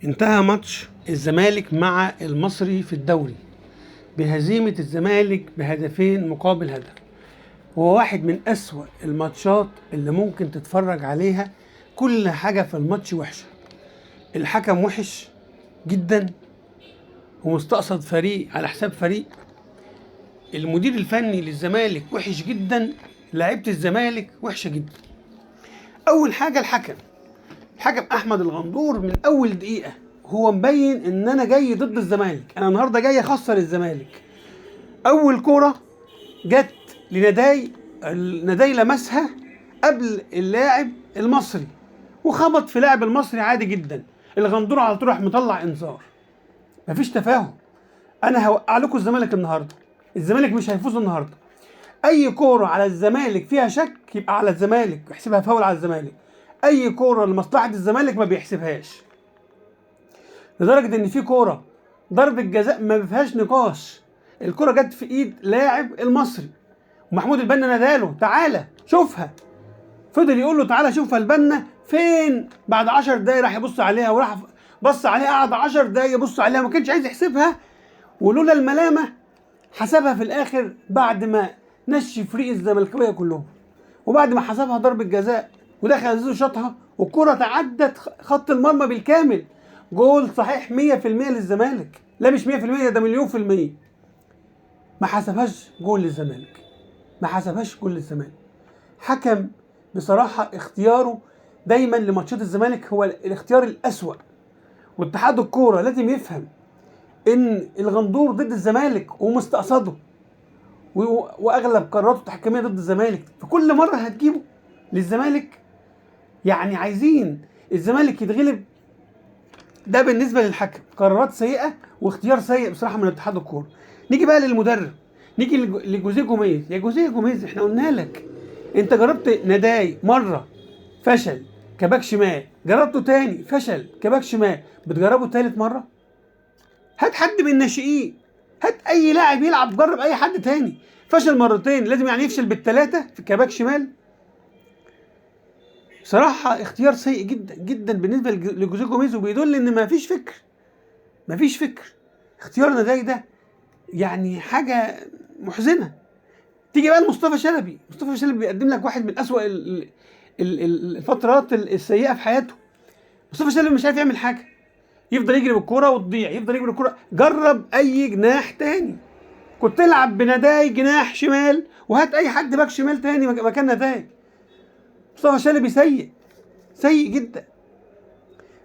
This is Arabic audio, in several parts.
انتهى ماتش الزمالك مع المصري في الدوري بهزيمة الزمالك بهدفين مقابل هدف. هو واحد من أسوأ الماتشات اللي ممكن تتفرج عليها. كل حاجة في الماتش وحشة. الحكم وحش جدا ومستقصد فريق على حساب فريق. المدير الفني للزمالك وحش جدا. لعيبة الزمالك وحشة جدا. أول حاجة الحكم أحمد الغندور من أول دقيقة هو مبين ان انا جاي ضد الزمالك، انا النهارده جاي اخسر الزمالك. اول كوره جت لنداي لمسها قبل اللاعب المصري وخبط في لاعب المصري عادي جدا. الغندور على طول راح مطلع انذار. مفيش تفاهم. انا هوقع لكم الزمالك النهارده. الزمالك مش هيفوز النهارده. اي كوره على الزمالك فيها شك يبقى على الزمالك، يحسبها فاول على الزمالك. اي كوره لمصلحه الزمالك ما بيحسبهاش. لدرجه ان في كوره ضربه جزاء ما فيهاش نقاش، الكوره جت في ايد لاعب المصري ومحمود البنا ناداله تعالى شوفها. فضل يقول له تعالى شوفها. البنا فين؟ بعد 10 دقايق راح يبص عليها وراح بص عليها، قعد 10 دقايق يبص عليها، ما كانش عايز يحسبها. ولولا الملامه حسبها في الاخر بعد ما نشف فريق الزملكاويه كلهم، وبعد ما حسبها ضربه جزاء ودخل زيزو شاطها والكره تعدت خط المرمى بالكامل. جول صحيح 100% للزمالك، لا مش 100%، ده مليون في المية. ما حسبهاش جول للزمالك، ما حسبهاش جول للزمالك. حكم بصراحة اختياره دايما لماتشات الزمالك هو الاختيار الأسوأ. واتحاد الكورة لازم يفهم ان الغندور ضد الزمالك ومستقصده، واغلب قراراته التحكيمية ضد الزمالك، فكل مرة هتجيبه للزمالك. يعني عايزين الزمالك يتغلب. ده بالنسبه للحكم قرارات سيئه واختيار سيء بصراحه من اتحاد الكوره. نيجي بقى للمدرب، نيجي لجوزيه جوميز. يا جوزيه جوميز احنا قلنا لك انت جربت نداي مره فشل كباك شمال، جربته تاني فشل كباك شمال، بتجربه تالت مره؟ هات حد من الناشئين، هات اي لاعب يلعب، جرب اي حد تاني. فشل مرتين لازم يعني يفشل بالثلاثه في كباك شمال؟ صراحة اختيار سيء جدا جدا بالنسبة لجوزيه جوميز، وبيدل ان مفيش فكر. اختيار نداي ده يعني حاجة محزنة. تيجي بقى لمصطفى شلبي. مصطفى شلبي بيقدم لك واحد من أسوأ الفترات السيئة في حياته. مصطفى شلبي مش عارف يعمل حاجة، يفضل يجري بالكرة وتضيع، يفضل يجري بالكرة. جرب أي جناح تاني، كنت تلعب بنداي جناح شمال وهات أي حد باك شمال تاني مكان نداي. مصطفى شلبي سيء جدا.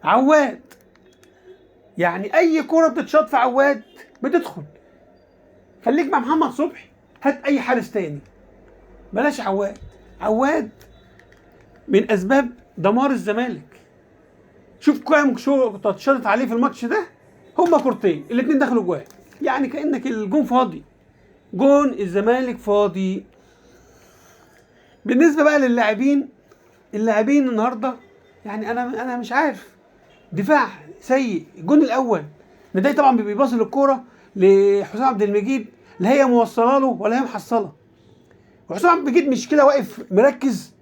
عواد، يعني اي كرة بتتشاط في عواد بتدخل. خليك مع محمد صبحي، هات اي حارس تاني، بلاش عواد من اسباب دمار الزمالك. شوف كام شوطه اتشاطت عليه في الماتش ده، هما كورتين الاتنين دخلوا جوان، يعني كانك الجون فاضي، جون الزمالك فاضي. بالنسبه بقى للاعبين، اللاعبين النهارده يعني انا مش عارف. دفاع سيء. الجون الاول نداي طبعا بيباصي للكوره لحسام عبد المجيد، لا هي موصله له ولا هي محصله. وحسام عبد المجيد مش كده واقف مركز،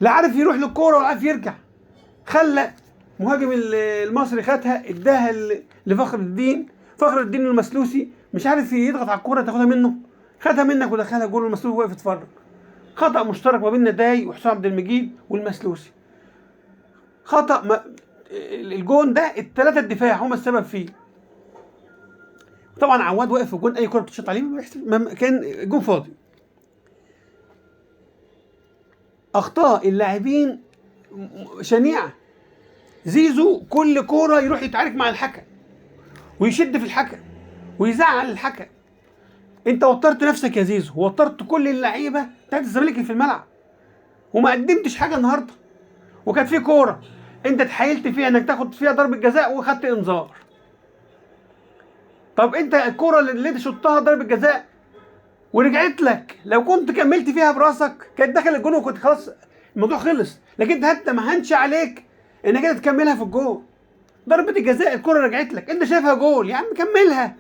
لا عارف يروح للكوره ولا عارف يرجع. خلى مهاجم المصري خدها اداها لفخر الدين. فخر الدين المسلوسي مش عارف يضغط على الكوره تاخدها منه، خدها منك ودخلها جول. المسلوسي واقف يتفرج. خطأ مشترك ما بين نداي وحسام عبد المجيد والمسلوسي. خطأ الجون ده الثلاثه الدفاع هم السبب فيه. طبعا عواد واقف في الجون، اي كره بتشوط عليه كان الجون فاضي. اخطاء اللاعبين شنيعه. زيزو كل كوره يروح يتعارك مع الحكم ويشد في الحكم ويزعل الحكم. انت وترت نفسك يا زيزو، وترت كل اللعيبه بتاعت الزمالك اللي في الملعب، وما قدمتش حاجه النهارده. وكانت في كوره انت اتحايلت فيها انك تاخد فيها ضربه جزاء وخدت انذار. طب انت الكوره اللي انت شطها ضربه جزاء ورجعت لك، لو كنت كملت فيها براسك كانت دخل الجون وكنت خلاص الموضوع خلص. لكن انت حتى ما هنش عليك انك انت تكملها في الجول. ضربه الجزاء الكره رجعت لك، انت شايفها جول يا عم كملها.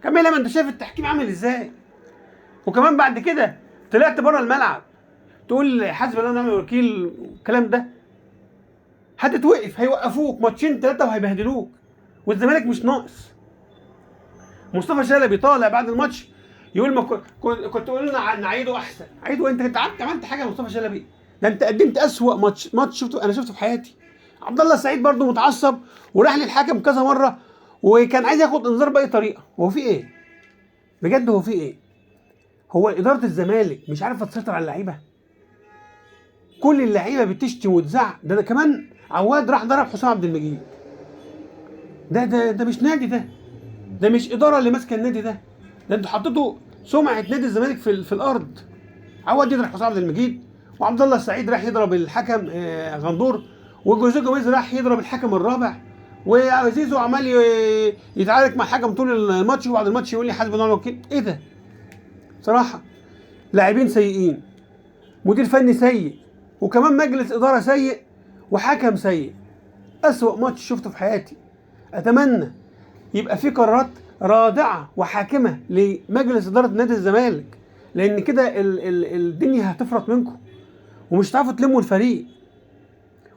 ما انت شايف التحكيم عامل ازاي. وكمان بعد كده طلعت بره الملعب تقول حسبي الله ونعم الوكيل. الكلام ده هتتوقف، هيوقفوك ماتشين ثلاثه وهيبهدلوك. والزمالك مش ناقص. مصطفى شلبي طالع بعد الماتش يقول ما كنت تقول لنا نعيده احسن. عيده؟ انت عملت حاجه يا مصطفى شلبي؟ ده انت قدمت اسوأ ماتش شفته في حياتي. عبد الله السعيد برضو متعصب وراح للحكم كذا مره وكان عايز ياخد انذار باي طريقه. هو في ايه؟ بجد هو في ايه؟ هو اداره الزمالك مش عارفه تسيطر على اللعيبه؟ كل اللعيبه بتشتم وتزعق. ده كمان عواد راح ضرب حسام عبد المجيد. ده مش نادي، ده مش اداره اللي ماسكه النادي ده انتوا حطيتوا سمعه نادي الزمالك في الارض. عواد يضرب حسام عبد المجيد، وعبد الله السعيد راح يضرب الحكم غندور، وجوزيه جوميز راح يضرب الحكم الرابع، وزيزو عمال يتعارك مع الحكم طول الماتش، وبعد الماتش يقول لي حسبنا الله ونعم الوكيل. ايه ده؟ صراحه لاعبين سيئين، مدير فني سيء، وكمان مجلس اداره سيء، وحكم سيء. اسوأ ماتش شفته في حياتي. اتمنى يبقى في قرارات رادعه وحاكمه لمجلس اداره نادي الزمالك، لان كده الدنيا هتفرط منكم ومش هتعرفوا تلموا الفريق.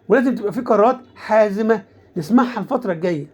ولازم تبقى في قرارات حازمه نسمعها الفتره الجايه.